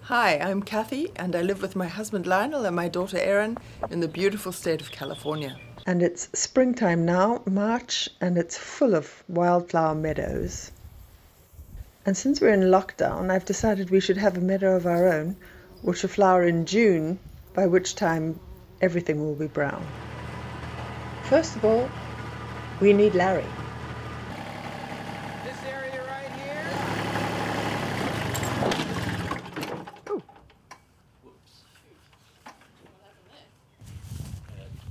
Hi, I'm Kathy and I live with my husband Lionel and my daughter Erin in the beautiful state of California. And it's springtime now, March, and it's full of wildflower meadows. And since we're in lockdown, I've decided we should have a meadow of our own, which will flower in June, by which time everything will be brown. First of all, we need Larry. This area right here.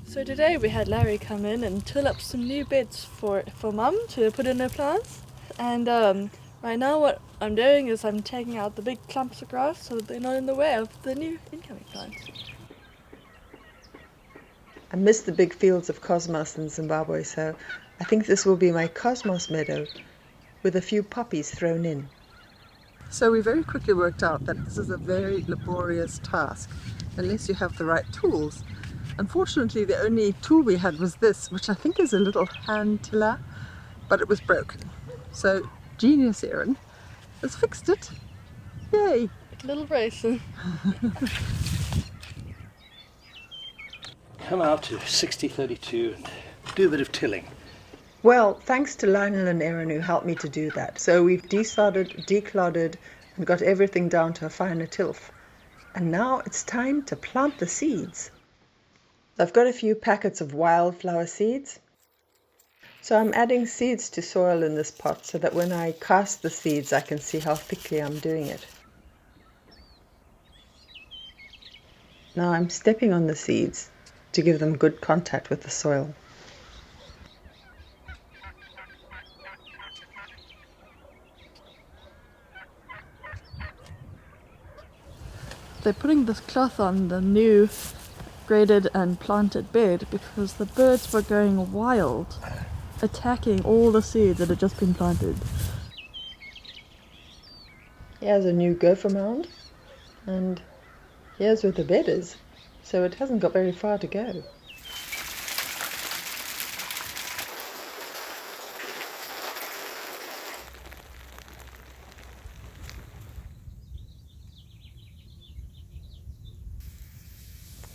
So today we had Larry come in and till up some new beds for Mum to put in her plants. And right now what I'm doing is I'm taking out the big clumps of grass so that they're not in the way of the new incoming plants. I miss the big fields of cosmos in Zimbabwe, so I think this will be my cosmos meadow with a few poppies thrown in. So we very quickly worked out that this is a very laborious task unless you have the right tools. Unfortunately, the only tool we had was this, which I think is a little hand tiller, but it was broken. So genius Erin has fixed it. Yay! Little brace. Come out to 60-32 and do a bit of tilling. Well, thanks to Lionel and Erin who helped me to do that. So we've desodded, declodded, and got everything down to a finer tilth. And now it's time to plant the seeds. I've got a few packets of wildflower seeds. So I'm adding seeds to soil in this pot so that when I cast the seeds I can see how thickly I'm doing it. Now I'm stepping on the seeds to give them good contact with the soil. They're putting this cloth on the new graded and planted bed because the birds were going wild, attacking all the seeds that had just been planted. Here's a new gopher mound, and here's where the bed is, so it hasn't got very far to go.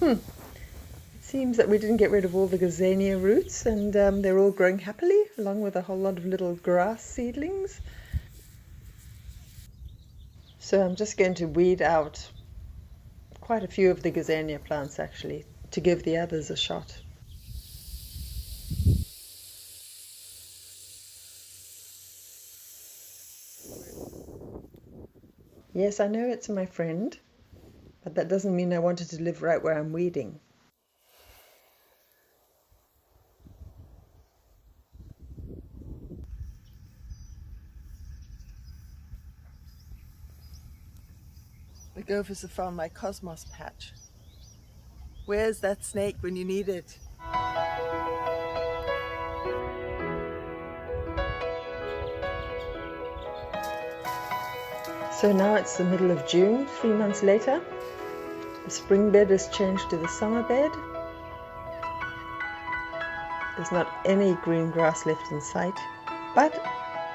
It seems that we didn't get rid of all the gazania roots, and they're all growing happily, along with a whole lot of little grass seedlings. So I'm just going to weed out quite a few of the gazania plants, actually, to give the others a shot. Yes, I know it's my friend, but that doesn't mean I want it to live right where I'm weeding. The gophers have found my cosmos patch. Where's that snake when you need it? So now it's the middle of June, 3 months later. The spring bed has changed to the summer bed. There's not any green grass left in sight, but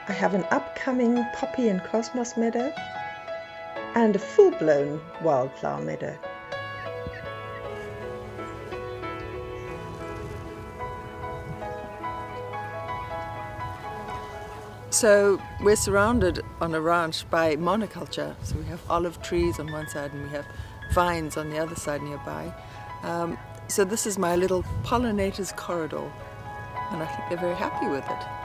I have an upcoming poppy and cosmos meadow and a full-blown wildflower meadow. So we're surrounded on a ranch by monoculture. So we have olive trees on one side and we have vines on the other side nearby. So this is my little pollinators corridor, and I think they're very happy with it.